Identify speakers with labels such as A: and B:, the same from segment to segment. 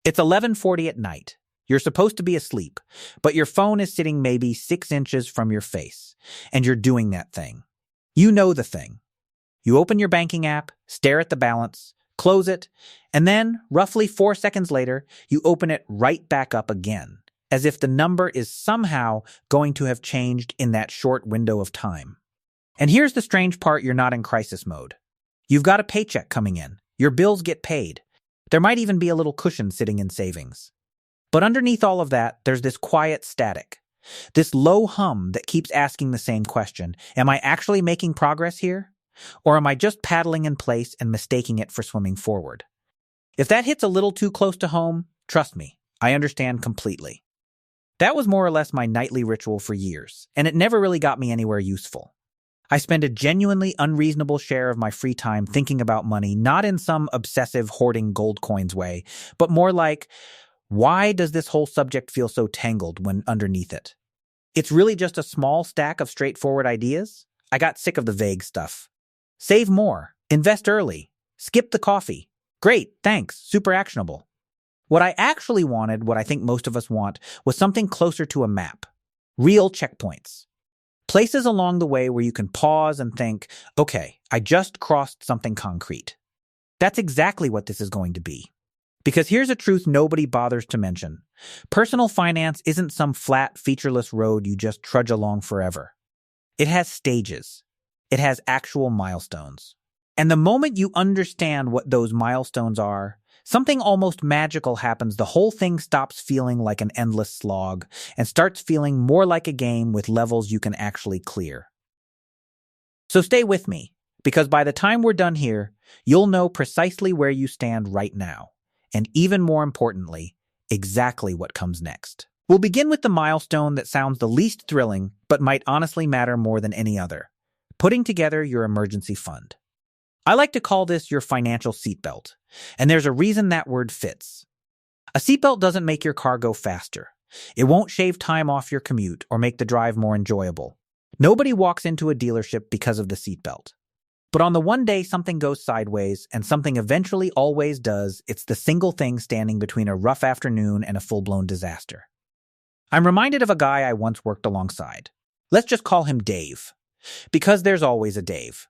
A: It's 11:40 at night. You're supposed to be asleep, but your phone is sitting maybe 6 inches from your face, and you're doing that thing. You know the thing. You open your banking app, stare at the balance, close it, and then, roughly 4 seconds later, you open it right back up again, as if the number is somehow going to have changed in that short window of time. And here's the strange part: you're not in crisis mode. You've got a paycheck coming in. Your bills get paid. There might even be a little cushion sitting in savings. But underneath all of that, there's this quiet static, this low hum that keeps asking the same question: am I actually making progress here? Or am I just paddling in place and mistaking it for swimming forward? If that hits a little too close to home, trust me, I understand completely. That was more or less my nightly ritual for years, and it never really got me anywhere useful. I spend a genuinely unreasonable share of my free time thinking about money, not in some obsessive hoarding gold coins way, but more like, why does this whole subject feel so tangled when underneath it? It's really just a small stack of straightforward ideas? I got sick of the vague stuff. Save more. Invest early. Skip the coffee. Great, thanks. Super actionable. What I actually wanted, what I think most of us want, was something closer to a map. Real checkpoints. Places along the way where you can pause and think, okay, I just crossed something concrete. That's exactly what this is going to be. Because here's a truth nobody bothers to mention. Personal finance isn't some flat, featureless road you just trudge along forever. It has stages. It has actual milestones. And the moment you understand what those milestones are, something almost magical happens. The whole thing stops feeling like an endless slog and starts feeling more like a game with levels you can actually clear. So stay with me, because by the time we're done here, you'll know precisely where you stand right now. And even more importantly, exactly what comes next. We'll begin with the milestone that sounds the least thrilling, but might honestly matter more than any other: putting together your emergency fund. I like to call this your financial seatbelt, and there's a reason that word fits. A seatbelt doesn't make your car go faster. It won't shave time off your commute or make the drive more enjoyable. Nobody walks into a dealership because of the seatbelt. But on the one day something goes sideways, and something eventually always does, it's the single thing standing between a rough afternoon and a full-blown disaster. I'm reminded of a guy I once worked alongside. Let's just call him Dave. Because there's always a Dave.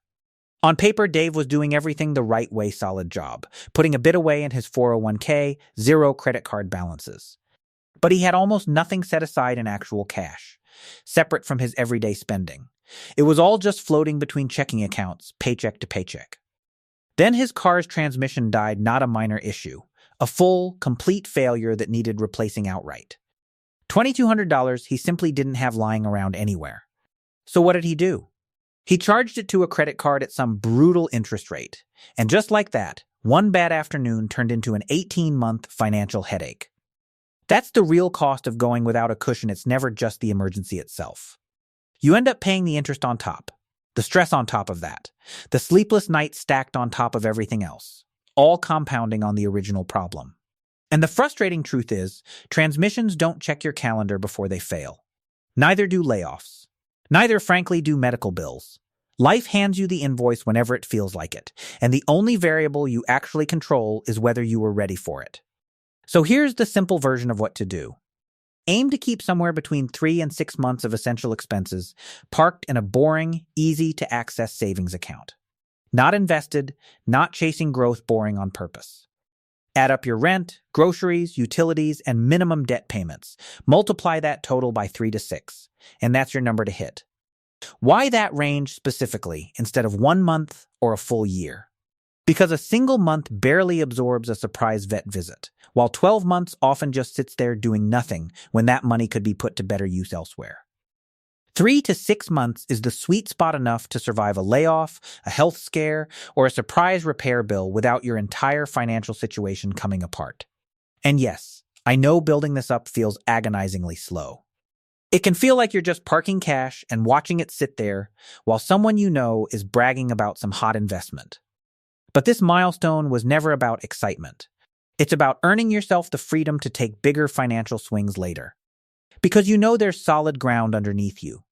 A: On paper, Dave was doing everything the right way, solid job, putting a bit away in his 401k, zero credit card balances. But he had almost nothing set aside in actual cash, separate from his everyday spending. It was all just floating between checking accounts, paycheck to paycheck. Then his car's transmission died, not a minor issue, a full, complete failure that needed replacing outright. $2,200 he simply didn't have lying around anywhere. So what did he do? He charged it to a credit card at some brutal interest rate, and just like that, one bad afternoon turned into an 18-month financial headache. That's the real cost of going without a cushion. It's never just the emergency itself. You end up paying the interest on top, the stress on top of that, the sleepless nights stacked on top of everything else, all compounding on the original problem. And the frustrating truth is, transmissions don't check your calendar before they fail. Neither do layoffs. Neither, frankly, do medical bills. Life hands you the invoice whenever it feels like it, and the only variable you actually control is whether you were ready for it. So here's the simple version of what to do. Aim to keep somewhere between 3 and 6 months of essential expenses parked in a boring, easy-to-access savings account. Not invested, not chasing growth boring on purpose. Add up your rent, groceries, utilities, and minimum debt payments. Multiply that total by 3 to 6, and that's your number to hit. Why that range specifically instead of 1 month or a full year? Because a single month barely absorbs a surprise vet visit, while 12 months often just sits there doing nothing when that money could be put to better use elsewhere. 3 to 6 months is the sweet spot enough to survive a layoff, a health scare, or a surprise repair bill without your entire financial situation coming apart. And yes, I know building this up feels agonizingly slow. It can feel like you're just parking cash and watching it sit there while someone you know is bragging about some hot investment. But this milestone was never about excitement. It's about earning yourself the freedom to take bigger financial swings later. Because you know there's solid ground underneath you.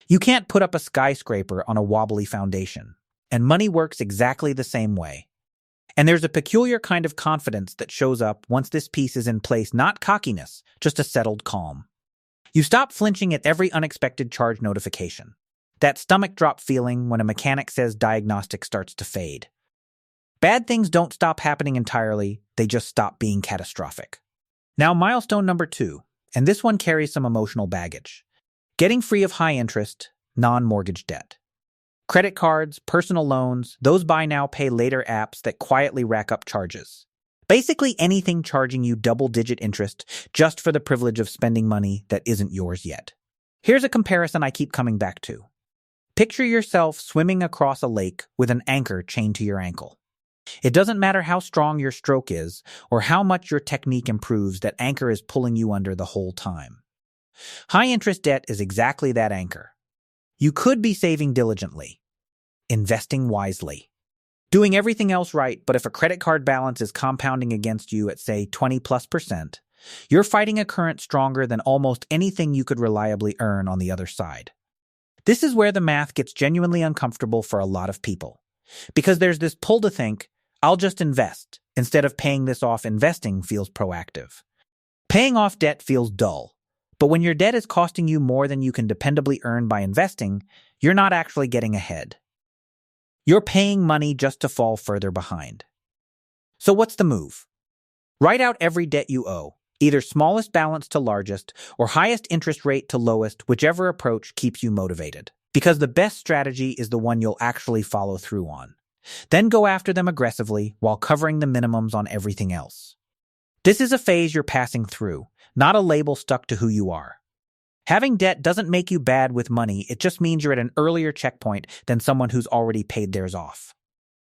A: You can't put up a skyscraper on a wobbly foundation, and money works exactly the same way. And there's a peculiar kind of confidence that shows up once this piece is in place, not cockiness, just a settled calm. You stop flinching at every unexpected charge notification. That stomach drop feeling when a mechanic says diagnostic starts to fade. Bad things don't stop happening entirely, they just stop being catastrophic. Now, milestone number 2, and this one carries some emotional baggage. Getting free of high interest, non-mortgage debt. Credit cards, personal loans, those buy now, pay later apps that quietly rack up charges. Basically anything charging you double-digit interest just for the privilege of spending money that isn't yours yet. Here's a comparison I keep coming back to. Picture yourself swimming across a lake with an anchor chained to your ankle. It doesn't matter how strong your stroke is or how much your technique improves, that anchor is pulling you under the whole time. High-interest debt is exactly that anchor. You could be saving diligently, investing wisely, doing everything else right, but if a credit card balance is compounding against you at, say, 20+%, you're fighting a current stronger than almost anything you could reliably earn on the other side. This is where the math gets genuinely uncomfortable for a lot of people, because there's this pull to think, I'll just invest. Instead of paying this off, investing feels proactive. Paying off debt feels dull, but when your debt is costing you more than you can dependably earn by investing, you're not actually getting ahead. You're paying money just to fall further behind. So what's the move? Write out every debt you owe, either smallest balance to largest or highest interest rate to lowest, whichever approach keeps you motivated. Because the best strategy is the one you'll actually follow through on. Then go after them aggressively while covering the minimums on everything else. This is a phase you're passing through, not a label stuck to who you are. Having debt doesn't make you bad with money, it just means you're at an earlier checkpoint than someone who's already paid theirs off.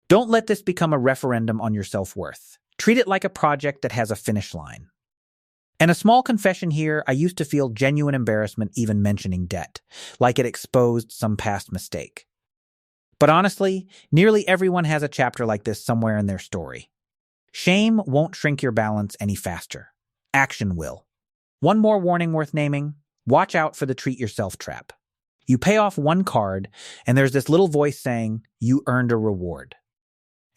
A: Don't let this become a referendum on your self-worth. Treat it like a project that has a finish line. And a small confession here, I used to feel genuine embarrassment even mentioning debt, like it exposed some past mistake. But honestly, nearly everyone has a chapter like this somewhere in their story. Shame won't shrink your balance any faster. Action will. One more warning worth naming: watch out for the treat yourself trap. You pay off one card, and there's this little voice saying, you earned a reward.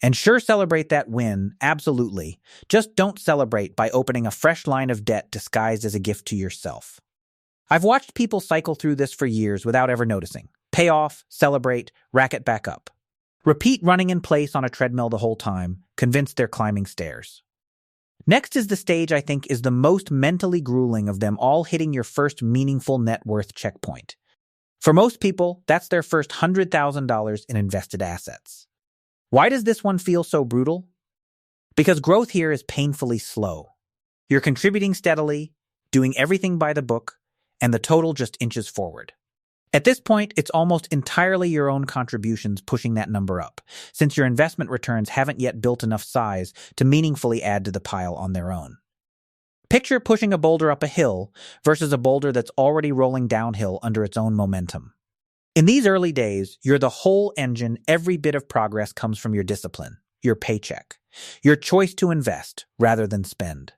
A: And sure, celebrate that win, absolutely. Just don't celebrate by opening a fresh line of debt disguised as a gift to yourself. I've watched people cycle through this for years without ever noticing. Pay off, celebrate, rack it back up. Repeat running in place on a treadmill the whole time, convinced they're climbing stairs. Next is the stage I think is the most mentally grueling of them all, hitting your first meaningful net worth checkpoint. For most people, that's their first $100,000 in invested assets. Why does this one feel so brutal? Because growth here is painfully slow. You're contributing steadily, doing everything by the book, and the total just inches forward. At this point, it's almost entirely your own contributions pushing that number up, since your investment returns haven't yet built enough size to meaningfully add to the pile on their own. Picture pushing a boulder up a hill versus a boulder that's already rolling downhill under its own momentum. In these early days, you're the whole engine. Every bit of progress comes from your discipline, your paycheck, your choice to invest rather than spend.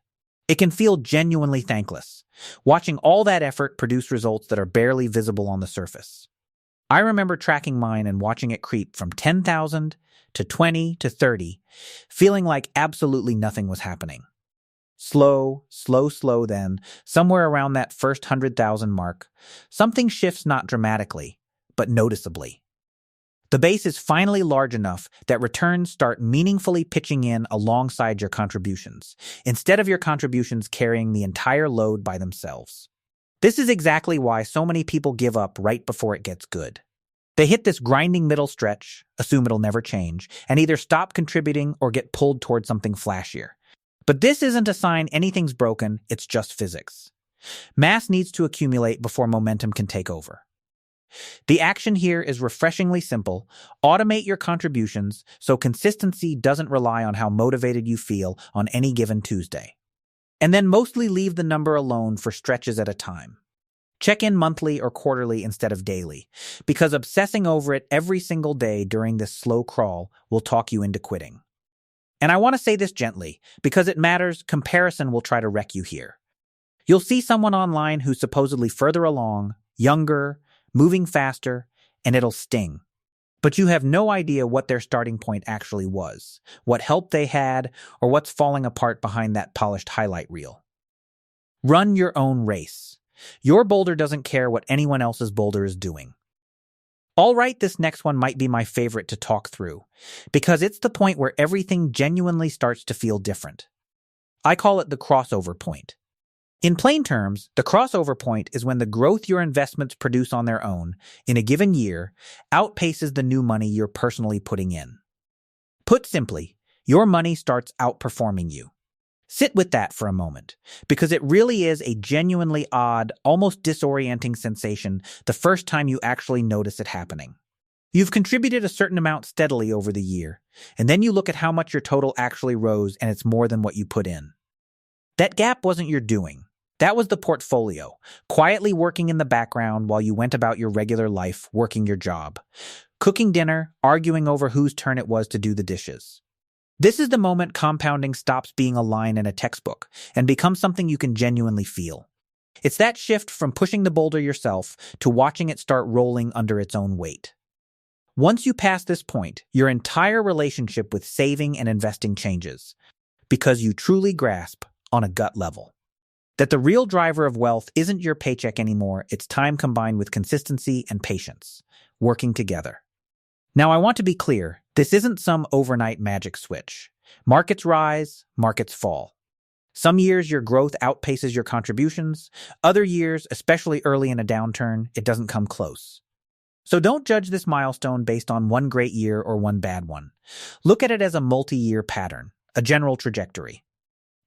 A: It can feel genuinely thankless, watching all that effort produce results that are barely visible on the surface. I remember tracking mine and watching it creep from 10,000 to 20 to 30, feeling like absolutely nothing was happening. Slow, then, somewhere around that first 100,000 mark, something shifts, not dramatically, but noticeably. The base is finally large enough that returns start meaningfully pitching in alongside your contributions, instead of your contributions carrying the entire load by themselves. This is exactly why so many people give up right before it gets good. They hit this grinding middle stretch, assume it'll never change, and either stop contributing or get pulled toward something flashier. But this isn't a sign anything's broken, it's just physics. Mass needs to accumulate before momentum can take over. The action here is refreshingly simple. Automate your contributions so consistency doesn't rely on how motivated you feel on any given Tuesday. And then mostly leave the number alone for stretches at a time. Check in monthly or quarterly instead of daily, because obsessing over it every single day during this slow crawl will talk you into quitting. And I want to say this gently, because it matters. Comparison will try to wreck you here. You'll see someone online who's supposedly further along, younger, moving faster, and it'll sting. But you have no idea what their starting point actually was, what help they had, or what's falling apart behind that polished highlight reel. Run your own race. Your boulder doesn't care what anyone else's boulder is doing. All right, this next one might be my favorite to talk through, because it's the point where everything genuinely starts to feel different. I call it the crossover point. In plain terms, the crossover point is when the growth your investments produce on their own in a given year outpaces the new money you're personally putting in. Put simply, your money starts outperforming you. Sit with that for a moment, because it really is a genuinely odd, almost disorienting sensation the first time you actually notice it happening. You've contributed a certain amount steadily over the year, and then you look at how much your total actually rose and it's more than what you put in. That gap wasn't your doing. That was the portfolio, quietly working in the background while you went about your regular life working your job, cooking dinner, arguing over whose turn it was to do the dishes. This is the moment compounding stops being a line in a textbook and becomes something you can genuinely feel. It's that shift from pushing the boulder yourself to watching it start rolling under its own weight. Once you pass this point, your entire relationship with saving and investing changes, because you truly grasp, on a gut level, that the real driver of wealth isn't your paycheck anymore, it's time combined with consistency and patience, working together. Now, I want to be clear, this isn't some overnight magic switch. Markets rise, markets fall. Some years your growth outpaces your contributions. Other years, especially early in a downturn, it doesn't come close. So don't judge this milestone based on one great year or one bad one. Look at it as a multi-year pattern, a general trajectory.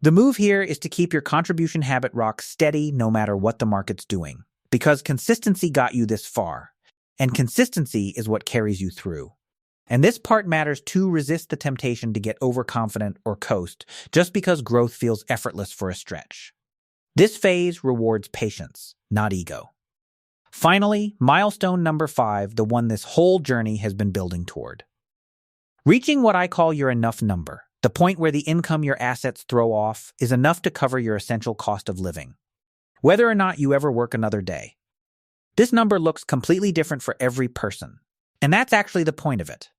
A: The move here is to keep your contribution habit rock steady no matter what the market's doing, because consistency got you this far. And consistency is what carries you through. And this part matters too. Resist the temptation to get overconfident or coast just because growth feels effortless for a stretch. This phase rewards patience, not ego. Finally, milestone number 5, the one this whole journey has been building toward. Reaching what I call your enough number, the point where the income your assets throw off is enough to cover your essential cost of living, whether or not you ever work another day. This number looks completely different for every person, and that's actually the point of it.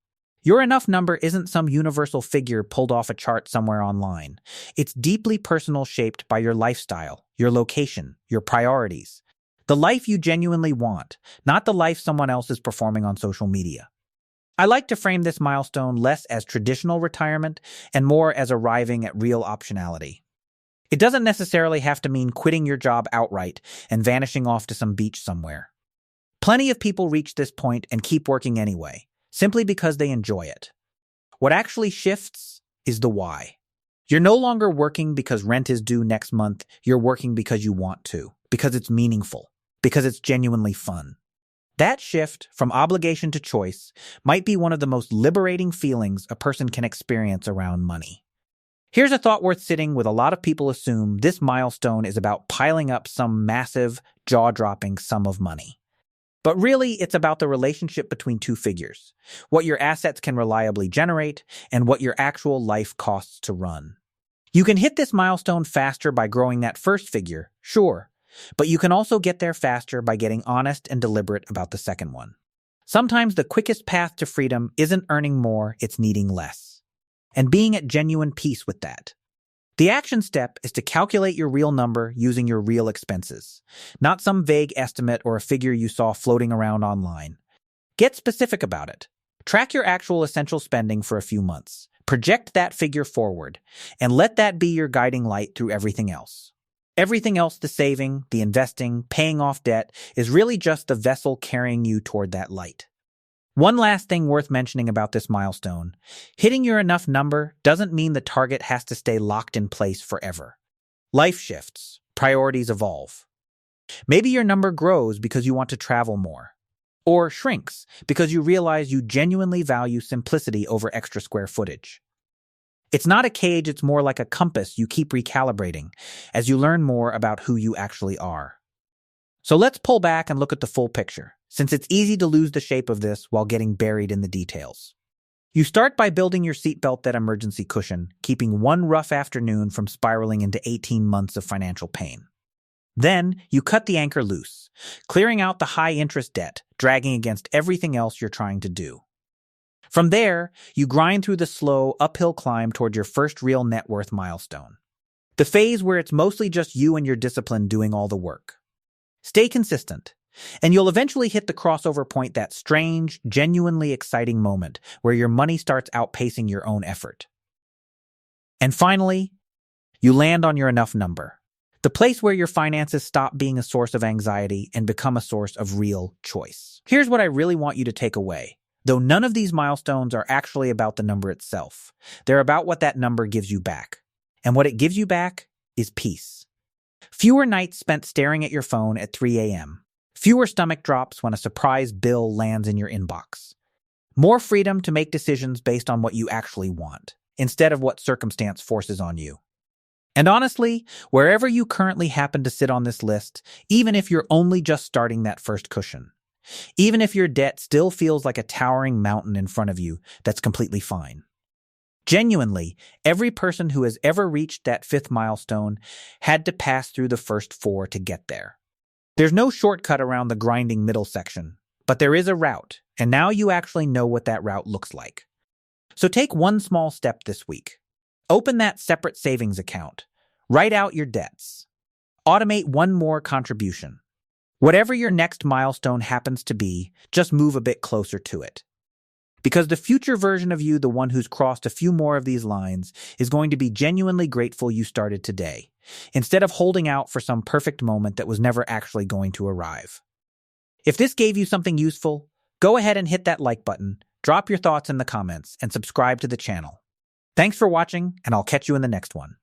A: Your enough number isn't some universal figure pulled off a chart somewhere online. It's deeply personal, shaped by your lifestyle, your location, your priorities. The life you genuinely want, not the life someone else is performing on social media. I like to frame this milestone less as traditional retirement and more as arriving at real optionality. It doesn't necessarily have to mean quitting your job outright and vanishing off to some beach somewhere. Plenty of people reach this point and keep working anyway, simply because they enjoy it. What actually shifts is the why. You're no longer working because rent is due next month. You're working because you want to, because it's meaningful, because it's genuinely fun. That shift from obligation to choice might be one of the most liberating feelings a person can experience around money. Here's a thought worth sitting with. A lot of people assume this milestone is about piling up some massive, jaw-dropping sum of money. But really, it's about the relationship between two figures, what your assets can reliably generate and what your actual life costs to run. You can hit this milestone faster by growing that first figure, sure, but you can also get there faster by getting honest and deliberate about the second one. Sometimes the quickest path to freedom isn't earning more, it's needing less, and being at genuine peace with that. The action step is to calculate your real number using your real expenses, not some vague estimate or a figure you saw floating around online. Get specific about it. Track your actual essential spending for a few months. Project that figure forward, and let that be your guiding light through everything else. Everything else, the saving, the investing, paying off debt, is really just the vessel carrying you toward that light. One last thing worth mentioning about this milestone: hitting your enough number doesn't mean the target has to stay locked in place forever. Life shifts, priorities evolve. Maybe your number grows because you want to travel more, or shrinks because you realize you genuinely value simplicity over extra square footage. It's not a cage, it's more like a compass you keep recalibrating as you learn more about who you actually are. So let's pull back and look at the full picture, since it's easy to lose the shape of this while getting buried in the details. You start by building your seatbelt, that emergency cushion, keeping one rough afternoon from spiraling into 18 months of financial pain. Then, you cut the anchor loose, clearing out the high-interest debt, dragging against everything else you're trying to do. From there, you grind through the slow, uphill climb toward your first real net worth milestone. The phase where it's mostly just you and your discipline doing all the work. Stay consistent, and you'll eventually hit the crossover point, that strange, genuinely exciting moment where your money starts outpacing your own effort. And finally, you land on your enough number, the place where your finances stop being a source of anxiety and become a source of real choice. Here's what I really want you to take away. Though none of these milestones are actually about the number itself, they're about what that number gives you back. And what it gives you back is peace. Fewer nights spent staring at your phone at 3 a.m. Fewer stomach drops when a surprise bill lands in your inbox. More freedom to make decisions based on what you actually want, instead of what circumstance forces on you. And honestly, wherever you currently happen to sit on this list, even if you're only just starting that first cushion, even if your debt still feels like a towering mountain in front of you, that's completely fine. Genuinely, every person who has ever reached that fifth milestone had to pass through the first 4 to get there. There's no shortcut around the grinding middle section, but there is a route, and now you actually know what that route looks like. So take one small step this week. Open that separate savings account. Write out your debts. Automate one more contribution. Whatever your next milestone happens to be, just move a bit closer to it. Because the future version of you, the one who's crossed a few more of these lines, is going to be genuinely grateful you started today, instead of holding out for some perfect moment that was never actually going to arrive. If this gave you something useful, go ahead and hit that like button, drop your thoughts in the comments, and subscribe to the channel. Thanks for watching, and I'll catch you in the next one.